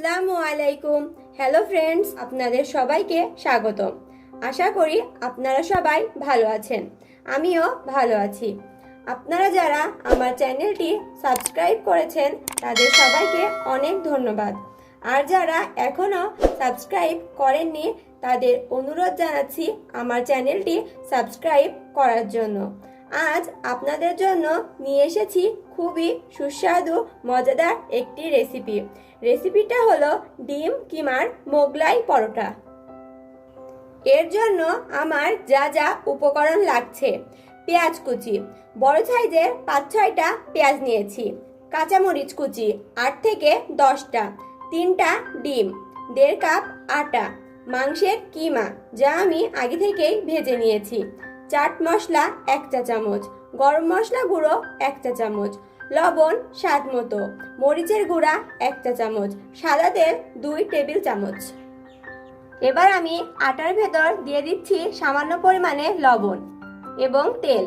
আসসালামু আলাইকুম। Hello friends, আপনাদের সবাইকে স্বাগতম। আশা করি আপনারা সবাই ভালো আছেন, আমিও ভালো আছি। আপনারা যারা আমার চ্যানেলটি সাবস্ক্রাইব করেছেন তাদের সবাইকে অনেক ধন্যবাদ। আর যারা এখনও সাবস্ক্রাইব করেননি তাদের অনুরোধ জানাচ্ছি আমার চ্যানেলটি সাবস্ক্রাইব করার জন্য। আজ আপনাদের জন্য নিয়ে এসেছি খুবই সুস্বাদু মজাদার একটি রেসিপিটা হলো ডিম কিমার মোগলাই পরোটা। এর জন্য আমার যা যা উপকরণ লাগছে: পেঁয়াজ কুচি, বড় সাইজের 5-6টা পেঁয়াজ নিয়েছি, কাঁচামরিচ কুচি 8 থেকে 10টা, 3টা ডিম, 1.5 কাপ আটা, মাংসের কিমা যা আমি আগে থেকেই ভেজে নিয়েছি, চাট মশলা 1 চা চামচ, গরম মশলা গুঁড়ো 1 চা চামচ, লবণ স্বাদ মতো, মরিচের গুঁড়া 1 চা চামচ, সাদা তেল 2 টেবিল চামচ। এবার আমি আটার ভেতর দিয়ে দিচ্ছি সামান্য পরিমাণে লবণ এবং তেল।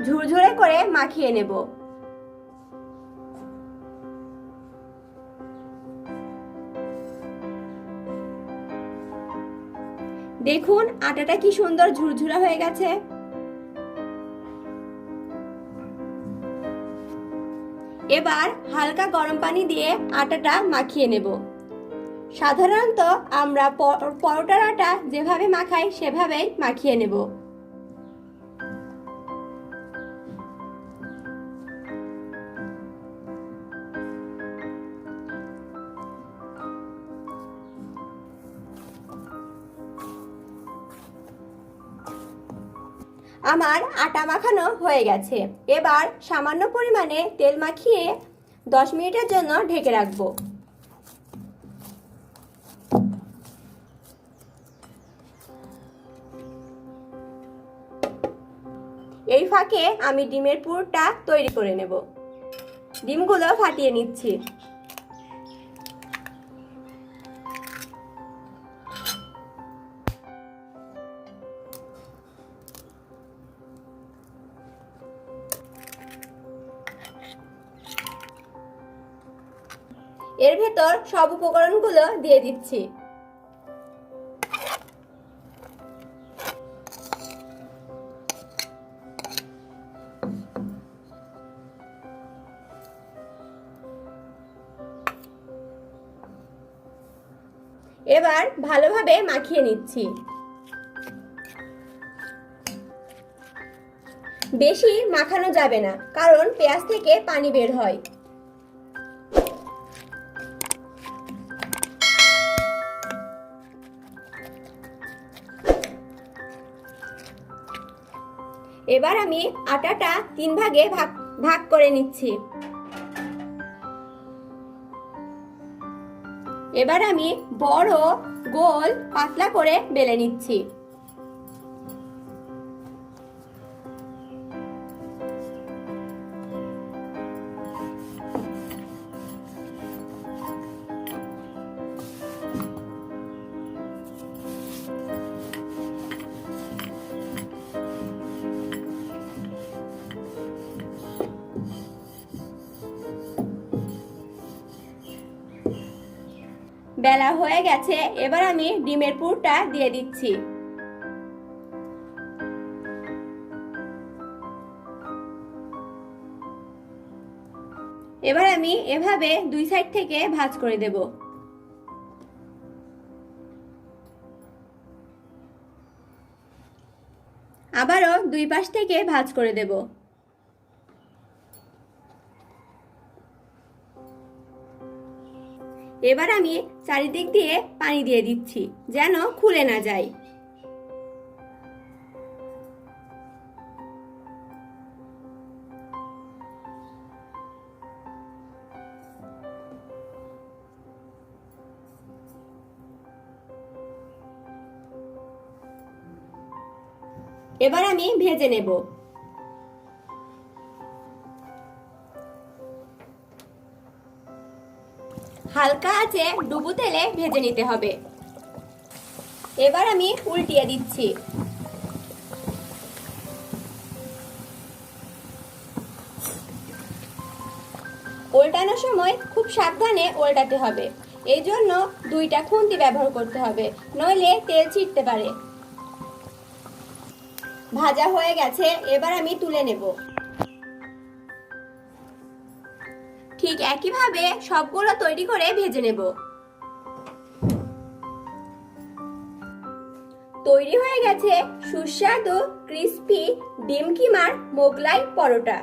ঝুরঝুরে করে মাখিয়ে নেব। দেখুন আটাটা কি সুন্দর ঝুরঝুরা হয়ে গেছে। এবার হালকা গরম পানি দিয়ে আটাটা মাখিয়ে নেব। সাধারণত আমরা পরোটার আটা যেভাবে মাখাই সেভাবেই মাখিয়ে নেব। আমার আটা মাখানো হয়ে গেছে। এবার সামান্য পরিমাণে তেল মাখিয়ে 10 মিনিটের জন্য ঢেকে রাখবো। এই ফাঁকে আমি ডিমের পুরটা তৈরি করে নেব। ডিমগুলো ফাটিয়ে নিচ্ছি। এর ভেতর সব উপকরণগুলো দিয়ে দিচ্ছি। এবার ভালোভাবে মাখিয়ে নিচ্ছি। বেশি মাখানো যাবে না, কারণ পেঁয়াজ থেকে পানি বের হয়। এবার আমি আটাটা 3 ভাগে ভাগ করে নিচ্ছি। এবার আমি বড় গোল পাতলা করে বেলে নিচ্ছি। বেলা হয়ে গেছে। এবার আমি ডিমের পুরটা দিয়ে দিচ্ছি। এবার আমি এভাবে 2 সাইড থেকে ভাঁজ করে দেব। আবারও 2 পাশ থেকে ভাঁজ করে দেব। এবার আমি চারিদিক দিয়ে পানি দিয়ে দিচ্ছি যেন খুলে না যায়। এবার আমি ভেজে নেব। হালকা আঁচে ডুবো তেলে ভেজে নিতে হবে। এবার আমি উল্টিয়ে দিচ্ছি। উল্টানোর সময় খুব সাবধানে উল্টাতে হবে। এই জন্য দুইটা খুন্তি ব্যবহার করতে হবে, নইলে তেল ছিটতে পারে। ভাজা হয়ে গেছে, এবার আমি তুলে নেব। ঠিক একইভাবে সবগুলো তৈরি করে ভেজে নেব। তৈরি হয়ে গেছে সুস্বাদু ক্রিস্পি ডিম কিমার মোগলাই পরোটা।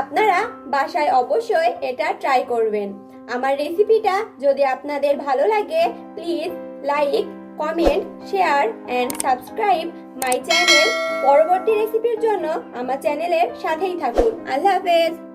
আপনারা বাসায় অবশ্যই এটা ট্রাই করবেন। আমার রেসিপিটা যদি আপনাদের ভালো লাগে, please like, comment, share and subscribe my channel. পরবর্তী রেসিপির জন্য আমার চ্যানেলের সাথেই থাকুন। আল্লাহ হাফেজ।